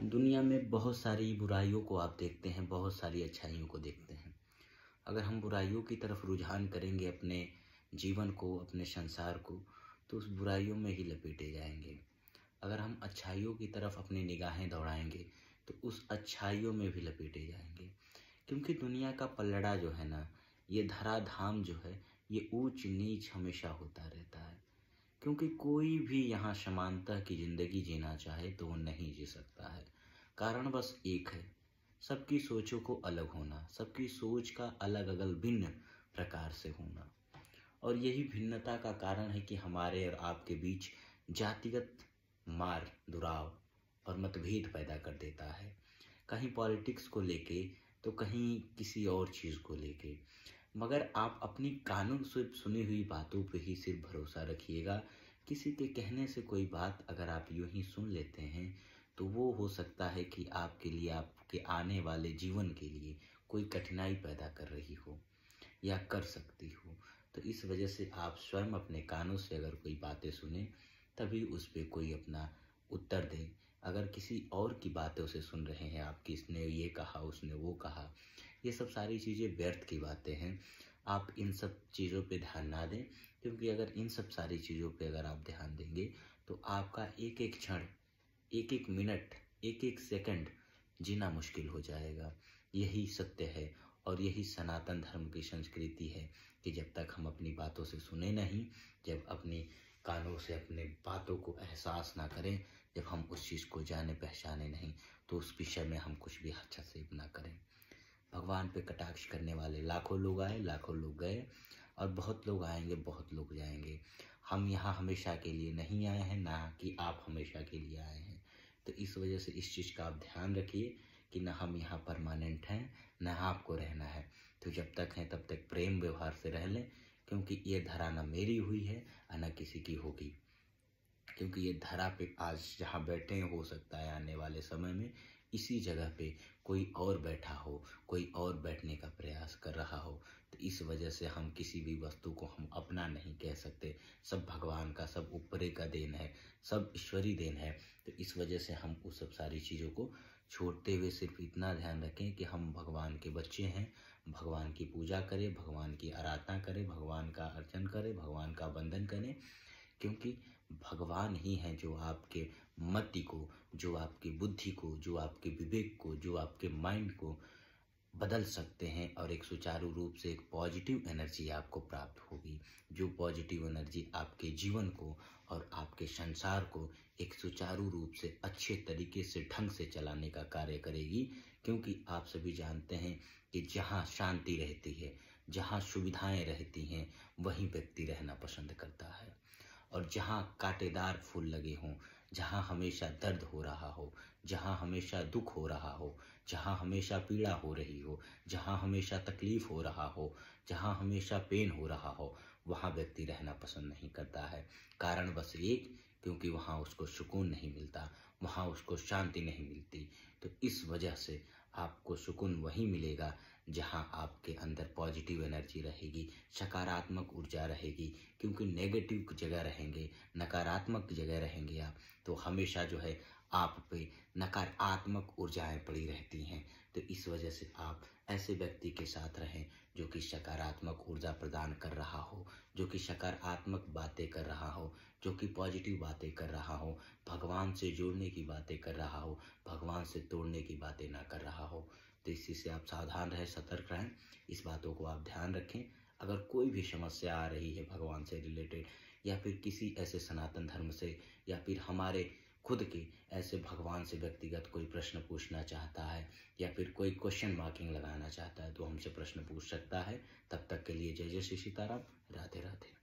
दुनिया में बहुत सारी बुराइयों को आप देखते हैं, बहुत सारी अच्छाइयों को देखते हैं। अगर हम बुराइयों की तरफ रुझान करेंगे अपने जीवन को, अपने संसार को, तो उस बुराइयों में ही लपेटे जाएंगे। अगर हम अच्छाइयों की तरफ अपनी निगाहें दौड़ाएंगे तो उस अच्छाइयों में भी लपेटे जाएंगे। क्योंकि दुनिया का पलड़ा जो है ना, ये धराधाम जो है, ये ऊंच नीच हमेशा होता रहता है। क्योंकि कोई भी यहाँ समानता की जिंदगी जीना चाहे तो वो नहीं जी सकता है। कारण बस एक है, सबकी सोचों को अलग होना, सबकी सोच का अलग अलग भिन्न प्रकार से होना। और यही भिन्नता का कारण है कि हमारे और आपके बीच जातिगत मार दुराव और मतभेद पैदा कर देता है। कहीं पॉलिटिक्स को लेके तो कहीं किसी और चीज़ को लेके। मगर आप अपनी कानों से सुनी हुई बातों पे ही सिर्फ भरोसा रखिएगा। किसी के कहने से कोई बात अगर आप यूं ही सुन लेते हैं तो वो हो सकता है कि आपके लिए, आपके आने वाले जीवन के लिए कोई कठिनाई पैदा कर रही हो या कर सकती हो। तो इस वजह से आप स्वयं अपने कानों से अगर कोई बातें सुने तभी उस पर कोई अपना उत्तर दें। अगर किसी और की बातों से सुन रहे हैं आप कि इसने ये कहा, उसने वो कहा, ये सब सारी चीज़ें व्यर्थ की बातें हैं। आप इन सब चीज़ों पे ध्यान ना दें। क्योंकि अगर इन सब सारी चीज़ों पे अगर आप ध्यान देंगे तो आपका एक एक क्षण, एक एक मिनट, एक एक सेकंड जीना मुश्किल हो जाएगा। यही सत्य है और यही सनातन धर्म की संस्कृति है कि जब तक हम अपनी बातों से सुने नहीं, जब अपनी कानों से अपने बातों को एहसास ना करें, जब हम उस चीज़ को जाने पहचाने नहीं, तो उस विषय में हम कुछ भी हस्तक्षेप ना करें। भगवान पे कटाक्ष करने वाले लाखों लोग आए, लाखों लोग गए, और बहुत लोग आएंगे, बहुत लोग जाएंगे। हम यहाँ हमेशा के लिए नहीं आए हैं, ना कि आप हमेशा के लिए आए हैं। तो इस वजह से इस चीज़ का आप ध्यान रखिए कि ना हम यहाँ परमानेंट हैं, ना आपको रहना है। तो जब तक हैं तब तक प्रेम व्यवहार से रह लें। क्योंकि ये धरा ना मेरी हुई है और ना किसी की होगी। क्योंकि ये धरा पे आज जहाँ बैठे हैं, हो सकता है आने वाले समय में इसी जगह पे कोई और बैठा हो, कोई और बैठने का प्रयास कर रहा हो। तो इस वजह से हम किसी भी वस्तु को हम अपना नहीं कह सकते। सब भगवान का, सब ऊपरे का देन है, सब ईश्वरी देन है। तो इस वजह से हम उस सब सारी चीज़ों को छोड़ते हुए सिर्फ इतना ध्यान रखें कि हम भगवान के बच्चे हैं। भगवान की पूजा करें, भगवान की आराधना करें, भगवान का अर्चन करें, भगवान का वंदन करें। क्योंकि भगवान ही हैं जो आपके मति को, जो आपकी बुद्धि को, जो आपके विवेक को, जो आपके माइंड को बदल सकते हैं और एक सुचारू रूप से एक पॉजिटिव एनर्जी आपको प्राप्त होगी। जो पॉजिटिव एनर्जी आपके जीवन को और आपके संसार को एक सुचारू रूप से अच्छे तरीके से ढंग से चलाने का कार्य करेगी। क्योंकि आप सभी जानते हैं कि जहाँ शांति रहती है, जहाँ सुविधाएं रहती हैं, वहीं व्यक्ति रहना पसंद करता है। और जहाँ कांटेदार फूल लगे हों, जहाँ हमेशा दर्द हो रहा हो, जहाँ हमेशा दुख हो रहा हो, जहाँ हमेशा पीड़ा हो रही हो, जहाँ हमेशा तकलीफ हो रहा हो, जहाँ हमेशा पेन हो रहा हो, वहाँ व्यक्ति रहना पसंद नहीं करता है। कारण बस एक, क्योंकि वहाँ उसको सुकून नहीं मिलता, वहाँ उसको शांति नहीं मिलती। तो इस वजह से आपको सुकून वहीं मिलेगा जहाँ आपके अंदर पॉजिटिव एनर्जी रहेगी, सकारात्मक ऊर्जा रहेगी। क्योंकि नेगेटिव जगह रहेंगे, नकारात्मक जगह रहेंगे आप, तो हमेशा जो है आप पे नकारात्मक ऊर्जाएं पड़ी रहती हैं। तो इस वजह से आप ऐसे व्यक्ति के साथ रहें जो कि सकारात्मक ऊर्जा प्रदान कर रहा हो, जो कि सकारात्मक बातें कर रहा हो, जो कि पॉजिटिव बातें कर रहा हो, भगवान से जोड़ने की बातें कर रहा हो, भगवान से तोड़ने की बातें ना कर रहा हो। तो इसी से आप सावधान रहें, सतर्क रहें, इस बातों को आप ध्यान रखें। अगर कोई भी समस्या आ रही है भगवान से रिलेटेड, या फिर किसी ऐसे सनातन धर्म से, या फिर हमारे खुद के ऐसे भगवान से व्यक्तिगत कोई प्रश्न पूछना चाहता है, या फिर कोई क्वेश्चन मार्किंग लगाना चाहता है, तो हमसे प्रश्न पूछ सकता है। तब तक के लिए जय जय श्री सीताराम, राधे राधे।